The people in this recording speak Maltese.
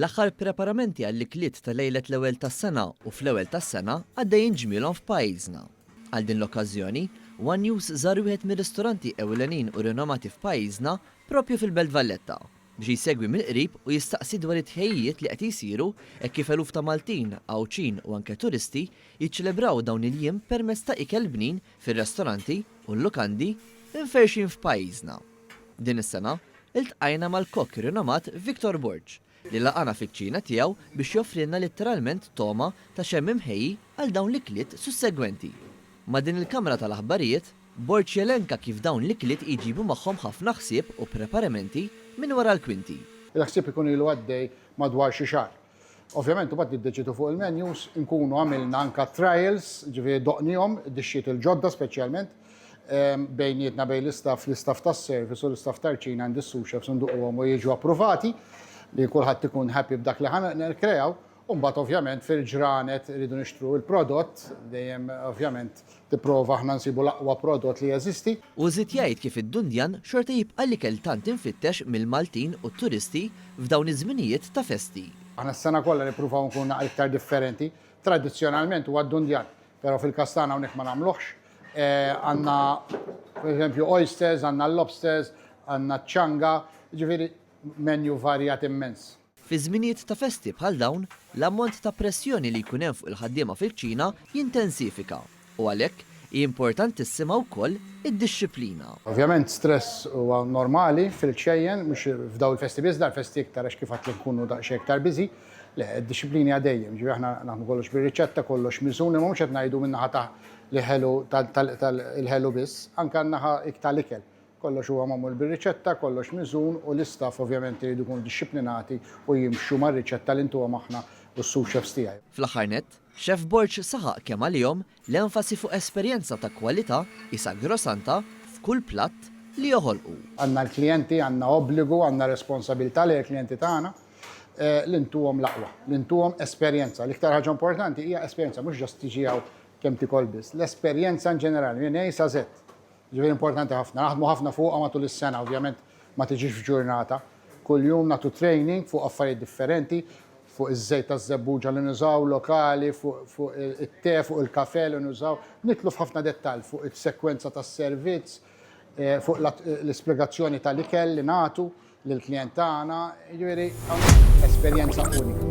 L-aħħar preparamenti għall-ikliet tal-lejlet l-ewwel tas-sena u fl-ewwel tas-sena għaddejjin ġmielhom f'pajjiżna. Għal din l-okkażjoni, One News żar wieħed mir-ristoranti ewlenin u rinomati f'pajjiżna propju fil-Belt Valletta biex jsegwi mill-qrib u jistaqsi dwar it-tħejjiet li qed isiru hekk kif eluf ta' Maltin, Awċin u anke turisti jiċċelebraw dawn il-jiem permezz ta' ikel bnin fir-restoranti u l-lukandi inferxin f'pajjiżna. Din is-sena iltqajna mal-kokk rinomat Viktor Borġ li laqana fiċ-ċina tiegħu biex joffrilna letteralment toma ta' xemm imħejji għal dawn l-ikliet sussegwenti. Ma' din il-kamra tal-aħbarijiet, Borġ jelenka kif dawn l-ikliet iġibu magħhom ħafna ħsieb u preparamenti minn wara l-kwinti. Il-ħsieb ikun ilu għaddej madwar xi xahar. Ovvjament u bad niddeċidu fuq il-menus nkunu għamilna anka trials, ġifieri doqnihom id-dixxiet il-ġodda speċjalment bejnietna bejn l-istaff tas-service u l-istaff tal-ċina għand is-sous-chefs nduquhom u jiġu approvati li kulħadd ikun happy b'dak li ħana nkreaw, u mbagħad ovvjament fil-ġranet iridu nixtru l-prodott, dejjem ovvjament tipprova aħna nsibu l-aqwa prodott li jeżisti. U żied jgħid kif id-Dundjan xorta jibqa' l-ikel tant infittex mill-Maltin u t-turisti f'dawn iż-żminijiet ta' festi. Aħna s-sena kollha nippruvaw nkunu iktar differenti. Tradizzjonalment huwa d-Dundjan, però fil-Kastana hawnhekk ma nagħmluhx. Għandna pereżempju oysters, għandna lobsters, għandna ċanga, ġifieri menju varjat immens. Fi żminijiet ta' festi bħal dawn, l-ammont ta' pressjoni li jkun hemm fuq il-ħaddiema fil-Ċina jintensifika u għalhekk importantissima wkoll id-dixxiplina. Ovvjament stress huwa normali fil-ċejjen, mhux f'daw il-festi biss, festi iktar għax kif qed nkunu daqsxejn iktar biżi. Le, id-dixxiplini għaddejjem, ġifieri aħna naħdmu kollox bir-riċetta, kollox miżuni, mhux qed ngħidu min-naħa ta' il-ħelu biss, anke n-naħa iktar l-ikel. Kollox huwa magħmul bir-riċetta, kollox miżun u l-istaff ovvjament iridu jkunu dixxiplinati u jimxu mar-riċetta li intuha aħna u s-sous-chefs tiegħi. Fl-aħħar nett, Chef Borġ saħaq kemm għalihom l-enfasi fuq esperjenza ta' kwalità isa grossanta f'kull platt li joħolqu. Għandna l-klijenti, għandna obbligu, għandna responsabilità li l-klijenti tagħna li ntuhom l-aqwa, li ntuhom esperjenza. L-iktar ħaġa importanti hija esperjenza, mhux ġast tiġi kemm tikol biss. L-esperjenza in ġenerali, minn A sa Z. Ġifieri importanti ħafna, naħdmu ħafna fuqha matul is-sena, ovvjament ma tiġix f'ġurnata. Kuljum nagħtu training fuq affarijiet differenti, fuq iż-żejt taż-żebbuġa li nużaw lokali, fuq it-te, fuq il-kafè li nużaw. Nitlu f'ħafna dettall fuq is-sekwenza tas-servizz, fuq l-ispjegazzjoni tal-ikel li nagħtu lill-klijent tagħna, ġifieri esperjenza unika.